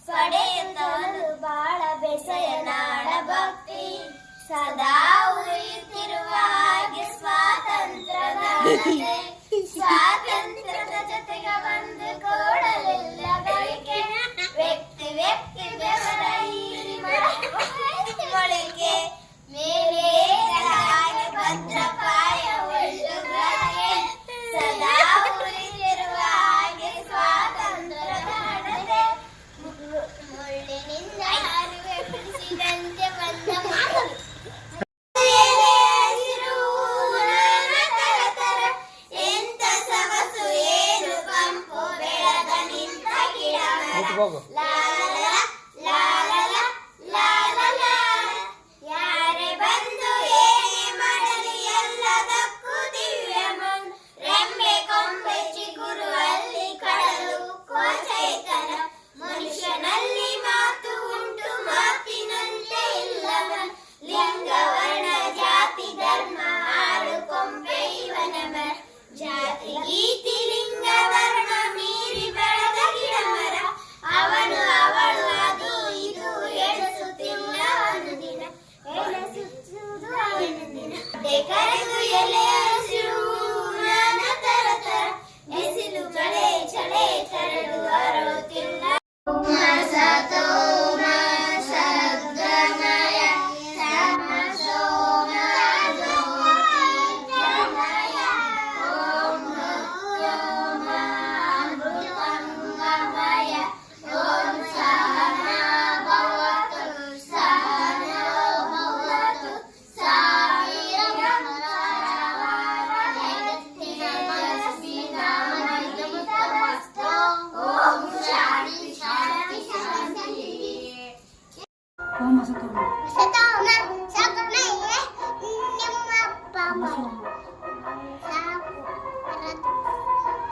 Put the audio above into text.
ಪಡೆಯುತ್ತಲು ಬಾಳ ಬೆಸೆಯ ನಾಡ ಭಕ್ತಿ ಸದಾ ಉರಿಯುತ್ತಿರುವ ಹಾಗೆ ಸ್ವಾತಂತ್ರ್ಯದ ಹಣತೆ. ಸ್ವಾತಂತ್ರ್ಯದ ಜೊತೆಗೆ ಬಂದು ಕೊಡಲಿಲ್ಲ ಗಳಿಕೆ ವ್ಯಕ್ತಿ ವ್ಯಕ್ತಿ ಬೆವರ ಹೀರಿ ಮೊಳಕೆ ಮೇಲೆ ಹಾಗೆ ಭದ್ರಪಾಯ ಒಳ್ಳುಗಾಗೆ ಸದಾ ಉರಿದಿರುವ ಹಾಗೆ ಸ್ವಾತಂತ್ರ್ಯದ ಹಣತೆ. ಮುಳ್ಳಿನಿಂದ ಅರಿವೆ ಬಿಡಿಸಿದಂತೆ ಬಂದ ಯಾರೇ ಬಂದು ಏನೇ ಮಾಡಲಿ ಎಲ್ಲದಕ್ಕೂ ದಿವ್ಯ ಮನ್ ರೆಂಬೆ ಕೊಂಬೆ ಚಿಗುರು ಅಲ್ಲಿ ಕಡಲು ಕೋಚೈತನ ಮನುಷ್ಯನಲ್ಲಿ ಮಾತು ಉಂಟು ಮಾತಿನಂತೆ ಇಲ್ಲವನ್ ಲಿಂಗ ವರ್ಣ ಜಾತಿ ಧರ್ಮ ಆರು ಕೊಂಬೆ ಇವನ ಮರ ಜಾತಿ ಗೀತಿ ಲಿಂಗ ವರ್ಣ ಮೀರಿ ಬೆಳೆದ ಗಿಡ ಮರ ಅವನು ಅವಳು ಅದು ಇದು ಎಣಿಸುತ್ತಿಲ್ಲ ಒಂದು ದಿನ ಎಣಿಸುವುದು ಒಂದು ದಿನ ಕರೆದು ಎಲೆ ಹಸಿರು ಜ್ಞಾನ ತರ ತರ ಎಸಿಲು ಚಳೆ ಚಳೆ ತರಡು ಅರಳುತ್ತಿಲ್ಲ ಸತೋಮ ಸದ್ಗಮಯ ತಮಸೋಮ ಜ್ಯೋತಿರ್ಗಮಯ ಓಂ ಮೃತ್ಯೋರ್ಮ ಅಮೃತಂಗಮಯ ಓಂ ಸಹನಾ ಭವತು ಸಹನೋ ಭವತು ಸಾಯಿರಮಸ್ತಮಸ್ತೋ ಓಂ ಶಾಂತಿ ಶಾಂತಿ ಶಾಂತಿ. ಓಂ ಸತೋಮ